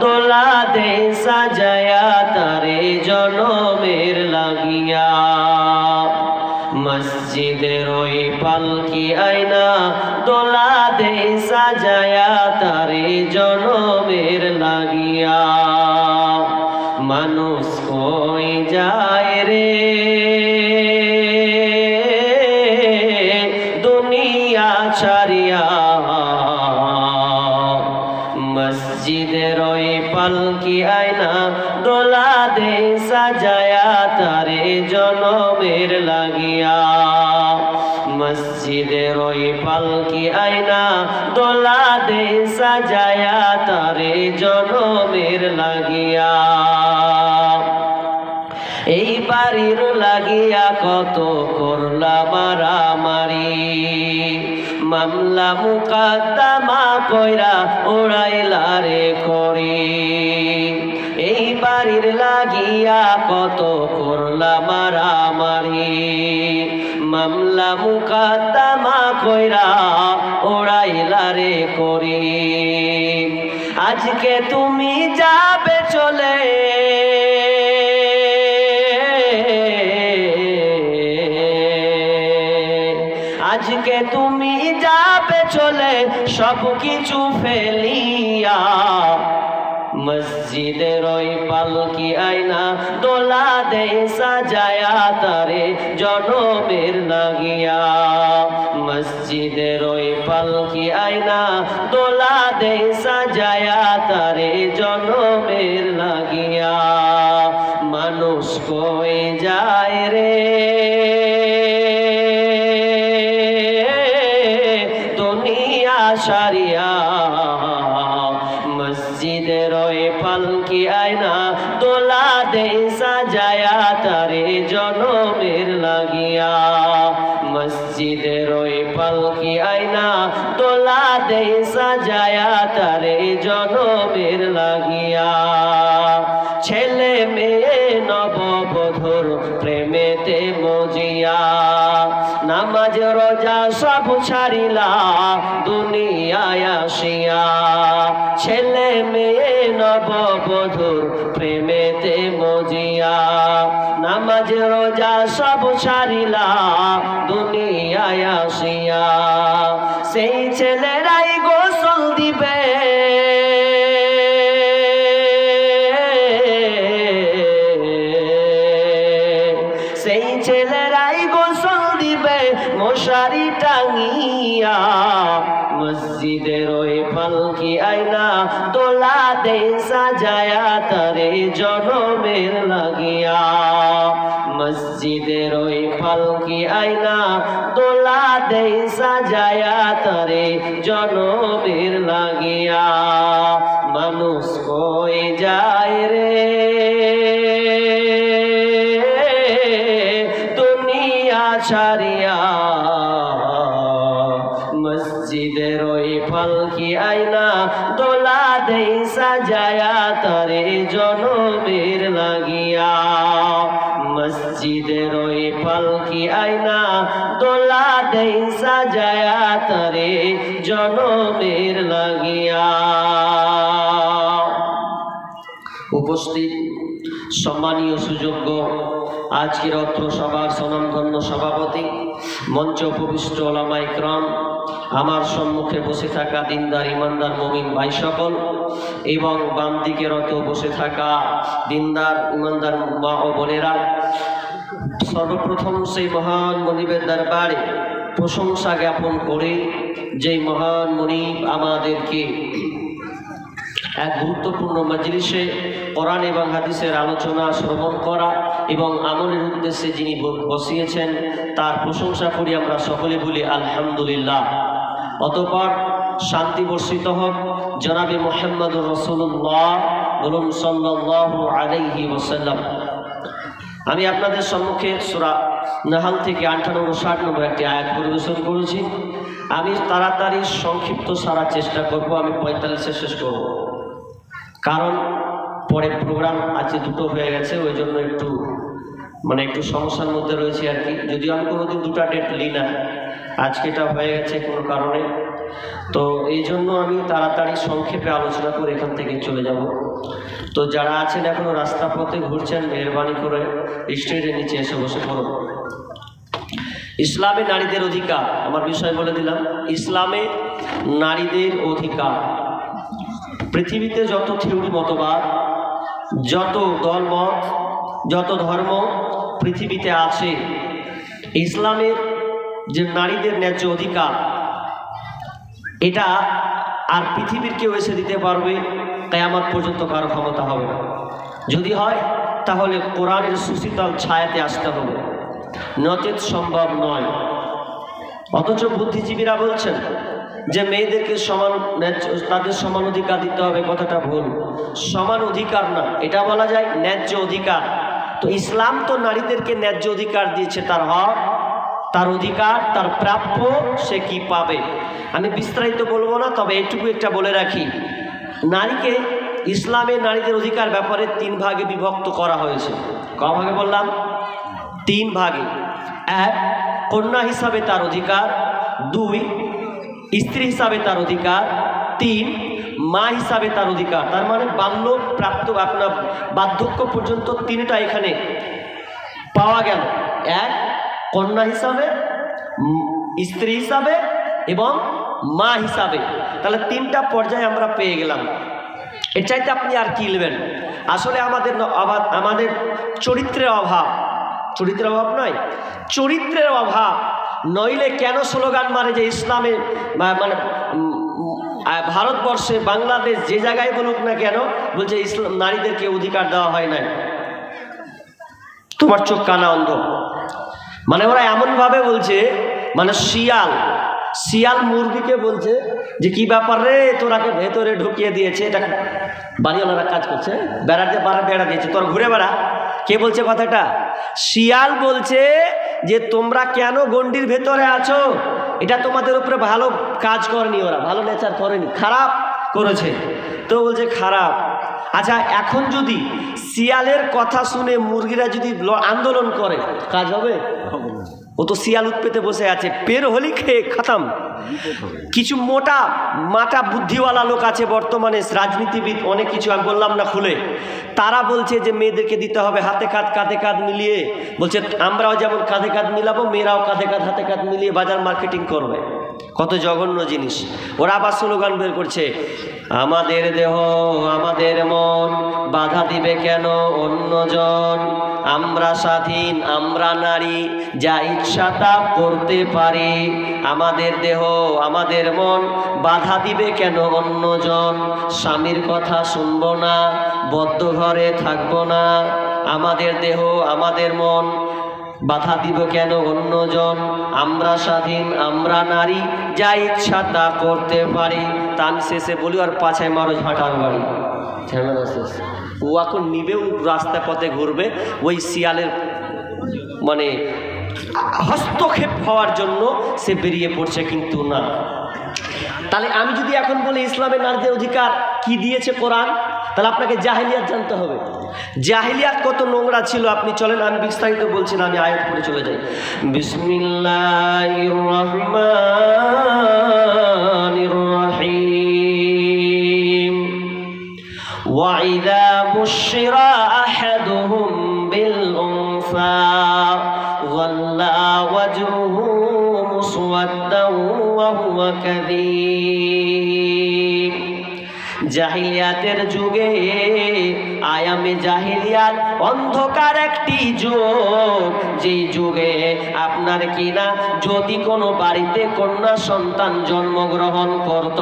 দোলা দে সাজায়া তারে জনমের লাগিয়া মসজিদের ওই পালকি আয়না দোলা দে সাজায়া তারে জনমের লাগিয়া মানুষ কই যায় রে দুনিয়া ছাড়িয়া মসজিদের ওই পালকি আয়না দোলা দে সাজায়া তারে জনমের লাগিয়া মসজিদের ওই পালকি আয়না দোলা দে সাজায়া তারে জনমের লাগিয়া এই বাড়ির লাগিয়া কত করলা মারামারি মামলা মুকদ্দমা কইরা উড়াইলা রে করি এই বাড়ির লাগিয়া কত করলা মারামারি মামলা মুকদ্দমা কইরা উড়াইলা রে করি আজকে তুমি যাবে চলে আজকে তুমি যাবে চলে সব কিছু ফেলিয়া মসজিদের ওই পালকি আয়না দোলা দে সাজায়া তারে জনমের লাগিয়া মসজিদের ওই পালকি আয়না দোলা দে সাজায়া তারে জনমের লাগিয়া মানুষ কই যায় রে সারিয়া মসজিদের ওই পালকি আয়না দোলা দে সাজায়া তারে জনমের লাগিয়া মসজিদের ওই পালকি আয়না দোলা দে সাজায়া তারে জনমের লাগিয়া ছেলে মেয়ে নববধূর প্রেমেতে মজিয়া নামাজ রোজা সব ছাড়িলা দুনিয়ায় আসিয়া ছেলে মেয়ে নববধূর প্রেমেতে মজিয়া নামাজ রোজা সব ছাড়িলা দুনিয়ায় আসিয়া সেই ছেলেরাই গোসল দিবে সেই ছেলেরাই গোসল দিবে মশারি টাঙিয়া মসজিদের ওই পালকি আয়না দোলা দে সাজায়া তারে জনমের লাগিয়া মসজিদের ওই পালকি আয়না দোলা দে সাজায়া তারে জনমের লাগিয়া মানুষ কই যায় রে দুনিয়া ছাড়িয়া মসজিদের ওই পালকি আয়না দোলা দে সাজায়া তারে জনমের লাগিয়া মসজিদের ওই পালকি আয়না দোলা দে সাজায়া তারে জনমের লাগিয়া উপস্থিত সম্মানীয় সুযোগ্য আজকের অত্র সভার স্বনামধন্য সভাপতি মঞ্চ উপবিষ্ট ওলামা ইকরাম আমার সম্মুখে বসে থাকা দিনদার ইমানদার মুমিন ভাই সকল এবং বাম দিকে রত বসে থাকা দিনদার ইমানদার মা ও বোনেরা সর্বপ্রথম সেই মহান মনিবের দরবারে প্রশংসা জ্ঞাপন করে যেই মহান মনিব আমাদেরকে এক গুরুত্বপূর্ণ মজলিসে কোরআন এবং হাদিসের আলোচনা শ্রবণ করা এবং আমলের উদ্দেশ্যে যিনি বসিয়েছেন তার প্রশংসা করি আমরা সকলে বলি আলহামদুলিল্লাহ। অতঃপর শান্তি বর্ষিত হোক জনাবে মুহাম্মদুর রাসূলুল্লাহ বলুন সাল্লাল্লাহু আলাইহি ওয়াসাল্লাম। আমি আপনাদের সম্মুখে সূরা নাহল থেকে 58 ও 60 নম্বর একটি আয়াত পরিবেশন করেছি। আমি তাড়াতাড়ি সংক্ষিপ্ত সারার চেষ্টা করব, আমি 45-এ শেষ করব, কারণ পরে প্রোগ্রাম আজকে দুটো হয়ে গেছে, ওই জন্য একটু সমস্যার মধ্যে রয়েছে আর কি। যদিও আমি কোনোদিন দুটা ডেট নিই না, আজকে এটা হয়ে গেছে কোনো কারণে, তো এই জন্য আমি তাড়াতাড়ি সংক্ষেপে আলোচনা করে এখান থেকে চলে যাব। তো যারা আছেন এখনো রাস্তা পথে ঘুরছেন, মেহরবানি করে স্টেজের নিচে এসে বসে পড়ুন। ইসলামে নারীদের অধিকার, আমার বিষয় বলে দিলাম, ইসলামে নারীদের অধিকার। পৃথিবীতে যত থিওরি মতবাদ, যত দলমত, যত ধর্ম পৃথিবীতে আছে, ইসলামের যে নারীদের ন্যায্য অধিকার, এটা আর পৃথিবীর কেউ এসে দিতে পারবে কিয়ামত পর্যন্ত কারো ক্ষমতা হবে না। যদি হয় তাহলে কোরআনের সুশীতল ছায়াতে আসতে হবে, নচেত সম্ভব নয়। অথচ বুদ্ধিজীবীরা বলছেন যে মেয়েদেরকে সমান তাদের সমান অধিকার দিতে হবে, কথাটা ভুল। সমান অধিকার না, এটা বলা যায় ন্যায্য অধিকার। তো ইসলাম তো নারীদেরকে ন্যায্য অধিকার দিয়েছে, তার হক, তার অধিকার, তার প্রাপ্য, সে কি পাবে। আমি বিস্তারিত বলবো না, তবে এইটুকু একটা বলে রাখি, নারীকে ইসলামে নারীদের অধিকার ব্যাপারে 3 ভাগে বিভক্ত করা হয়েছে। ক ভাগে বললাম? 3 ভাগে। 1, কন্যা হিসাবে তার অধিকার। 2, স্ত্রী হিসাবে তার অধিকার। 3, মা হিসাবে তার অধিকার। তার মানে বাল্য প্রাপ্ত আপনার বার্ধক্য পর্যন্ত 3টা এখানে পাওয়া গেল। 1, কন্যা হিসাবে, স্ত্রী হিসাবে এবং মা হিসাবে। তাহলে 3টা পর্যায়ে আমরা পেয়ে গেলাম। এর চাইতে আপনি আর কি নেবেন? আসলে আমাদের চরিত্রের অভাব, চরিত্রের অভাব নয়, চরিত্রের অভাব। নইলে কেন স্লোগান মারে যে ইসলামে মানে ভারতবর্ষে, বাংলাদেশ, যে জায়গায় বলুক না কেন, বলছে ইসলাম নারীদেরকে অধিকার দেওয়া হয় নাই। তোমার চোখ কানা অন্ধ। মানে ওরা এমনভাবে বলছে, মানে শিয়াল মুরগিকে বলছে যে কি ব্যাপার রে, তোরাকে ভেতরে ঢুকিয়ে দিয়েছে, এটা বাড়িওয়ালারা কাজ করছে, বেড়া দিয়েছে, তোর ঘুরে বেড়া। কে বলছে কথাটা? শিয়াল বলছে যে তোমরা কেন গন্ডির ভেতরে আছো, এটা তোমাদের উপরে ভালো কাজ করেনি, ওরা ভালো নেচার করেনি, খারাপ করেছে। তো বলছে খারাপ। আচ্ছা, এখন যদি শিয়ালের কথা শুনে মুরগিরা যদি আন্দোলন করে, কাজ হবে? ও তো শিয়াল উৎপেতে বসে আছে, পের হলি খেয়ে খতম। কিছু মাটা বুদ্ধিওয়ালা লোক আছে বর্তমানে, রাজনীতিবিদ, অনেক কিছু আমি বললাম না খুলে, তারা বলছে যে মেয়েদেরকে দিতে হবে হাতে কাঁধে কাঁধ মিলিয়ে। বলছে আমরাও যেমন কাঁধে কাঁধ মিলাবো, মেয়েরাও কাঁধে কাঁধ হাতে কাঁধ মিলিয়ে বাজার মার্কেটিং করবে। কত জঘন্য জিনিস। ওরা আবার স্লোগান বের করছে, আমাদের দেহ আমাদের মন, বাধা দিবে কেন অন্যজন, আমরা স্বাধীন, আমরা নারী, যা ইচ্ছা তা করতে পারি। আমাদের দেহ আমাদের মন, বাধা দিবে কেন অন্যজন, স্বামীর কথা শুনবো না, বদ্ধ ঘরে থাকবো না। আমাদের দেহ আমাদের মন, বাধা দিব কেন অন্যজন, আমরা স্বাধীন, আমরা নারী, যা ইচ্ছা তা করতে পারি। তা আমি শেষে বলি, আর পাছায় মারো ঝাঁটার বাড়ি। ও এখন নিবেও রাস্তা পথে ঘুরবে, ওই শিয়ালের মানে হস্তক্ষেপ হওয়ার জন্য সে বেরিয়ে পড়ছে, কিন্তু না। তাহলে আমি যদি এখন বলি ইসলামের নারীদের অধিকার কি দিয়েছে কোরআন, তাহলে আপনাকে জাহিলিয়াত জানতে হবে। জাহিলিয়াত কত নোংরা ছিল, আপনি চলেন, আমি বিস্তারিত বলছি না, আমি আয়াত পড়ে চলে যাই। বিসমিল্লাহির রহমানির রহিম। ওয়া ইযা বুশিরা আহাদুহুম বিল উনসা যাল্লা ওয়াজহুহু মুসওয়াদ্দান ওয়া হুয়া কাযীব। জাহিলিয়াতের যুগে, আয়ামে জাহিলিয়াত অন্ধকার একটি যুগ, যেই যুগে আপনার কিনা যদি কোনো বাড়িতে কন্যা সন্তান জন্মগ্রহণ করত,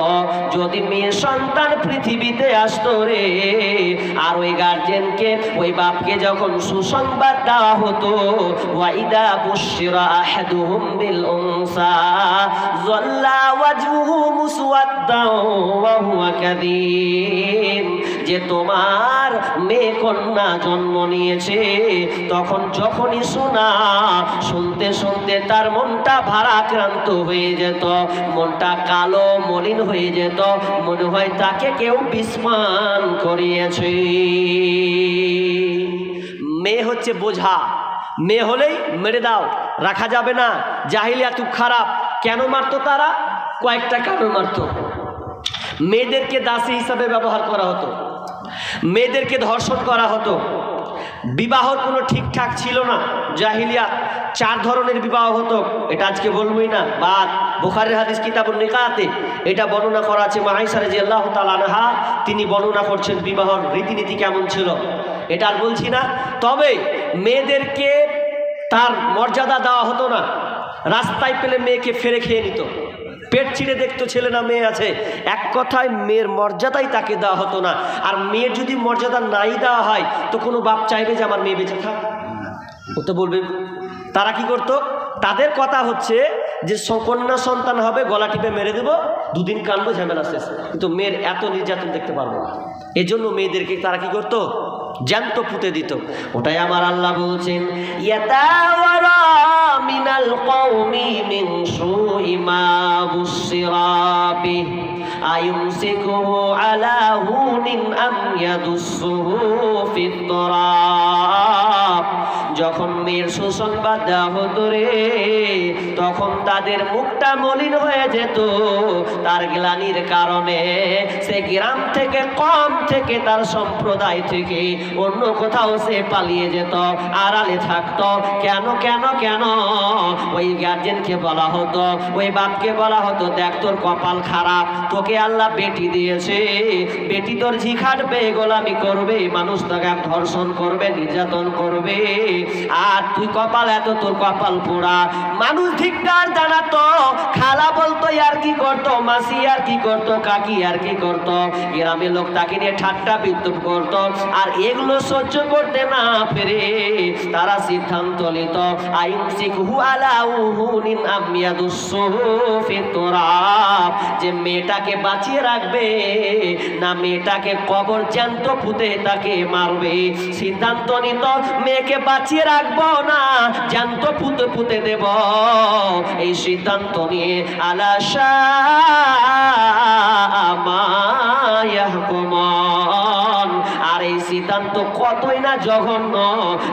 যদি মেয়ে সন্তান পৃথিবীতে আসতো রে, আর ওই গার্জেনকে, ওই বাপকে যখন সুসংবাদ দেওয়া হতো, ওয়াইদা বুশিরা আহাদুহুম বিল উনসা যাল্লা ওয়াজহুহু মুসওয়াদ্দান ওয়া হুয়া কাযীব, যে তোমার মেয়ে কন্যা জন্ম নিয়েছে, তখন যখনই শুনতে শুনতে তার মনটা ভারাক্রান্ত হয়ে যেত, মনটা কালো মলিন হয়ে যেত, মনে হয় তাকে কেউ বিস্মান করিয়েছে। মেয়ে হচ্ছে বোঝা, মেয়ে হলেই মেরে দাও, রাখা যাবে না। জাহিলিয়াত খারাপ। কেন মারতো তারা? কয়েকটা কারণ মারত। মেয়েদেরকে দাসী হিসাবে ব্যবহার করা হতো, মেয়েদেরকে ধর্ষণ করা হতো, বিবাহর কোনো ঠিকঠাক ছিল না। জাহিলিয়া 4 ধরনের বিবাহ হতো, এটা আজকে বলবই না, বাদ বুখারীর হাদিস কিতাবুন নিকাতে এটা বর্ণনা করা আছে। মা আয়েশা রাদিয়াল্লাহু তাআলা আনহা তিনি বর্ণনা করছেন বিবাহর রীতিনীতি কেমন ছিল, এটা আর বলছি না। তবে মেয়েদেরকে তার মর্যাদা দেওয়া হতো না। রাস্তায় পেলে মেয়েকে ফেরে খেয়ে নিত, পেট ছিঁড়ে দেখতো ছেলে না মেয়ে আছে, এক কথায় মেয়ের মর্যাদাই তাকে দেওয়া হতো না। আর মেয়ের যদি মর্যাদা নাই দেওয়া হয় তো কোনো বাপ চাইবে যে আমার মেয়ে বেঁচে থাক? ও তো বলবে। তারা কি করত? তাদের কথা হচ্ছে যে কন্যা সন্তান হবে, গলা টিপে মেরে দেবো, 2 দিন কানবো, ঝামেলা শেষ। কিন্তু মেয়ের এত নির্যাতন দেখতে পারবো না, এজন্য মেয়েদেরকে তারা কি করতো? জ্যান্ত পুঁতে দিত। ওটাই আমার আল্লাহ বলছেন, ইয়াতাওয়ারা মিনাল কওমি মিন সুই মা বুশিরা বিহি আয়ুমসিকুহু আলা হুনিন আম ইয়াদুসসুহু ফিত তুরাব। যখন মেয়ের সুসংবাদ দেওয়া হতো রে, তখন তাদের মুখটা মলিন হয়ে যেত। তার গ্লানির কারণে সে গ্রাম থেকে, কম থেকে, তার সম্প্রদায় থেকে অন্য কোথাও সে পালিয়ে যেত, আড়ালে থাকতো। কেন কেন কেন? ওই গার্জেনকে বলা হতো, ওই বাপকে বলা হতো, দেখ তোর কপাল খারাপ, তোকে আল্লাহ বেটি দিয়েছে, বেটি তোর ঝি খাটবে, গোলামি করবে, মানুষ তাকে ধর্ষণ করবে, নির্যাতন করবে, আর তুই কপাল এত, তোর কপাল পোড়া। মানুষ ধিক্কার জানাতো, খালা বলতো আর কি করতো, মাসি আর কি করতো, কাকি আর কি করতো, গ্রামের লোক তাকে নিয়ে ঠাট্টা বিদ্রুপ করতো। আর এগুলো সহ্য করতে না পেরে তারা সিদ্ধান্ত নিত, আইমসিকহু আলা হুনিন আম ইয়াদুসসুহু ফিত তুরাব, যে মেয়েটাকে বাঁচিয়ে রাখবে না মেয়েটাকে কবর জ্যান্ত পুঁতে তাকে মারবে। সিদ্ধান্ত নিত, মেয়েকে বাঁচিয়ে রাখবো না, জ্যান্ত পুঁতে পুঁতে দেব। এই সিদ্ধান্ত নিয়ে আলা মা ইয়াহকুমুন। আর এই সিদ্ধান্ত কতই না জঘন্য।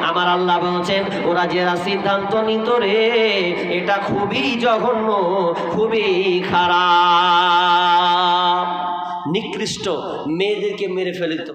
আমার আল্লাহ বলছেন, ওরা যারা সিদ্ধান্ত নিত রে, এটা খুবই জঘন্য, খুবই খারাপ, নিকৃষ্ট, মেয়েদেরকে মেরে ফেলে দিত।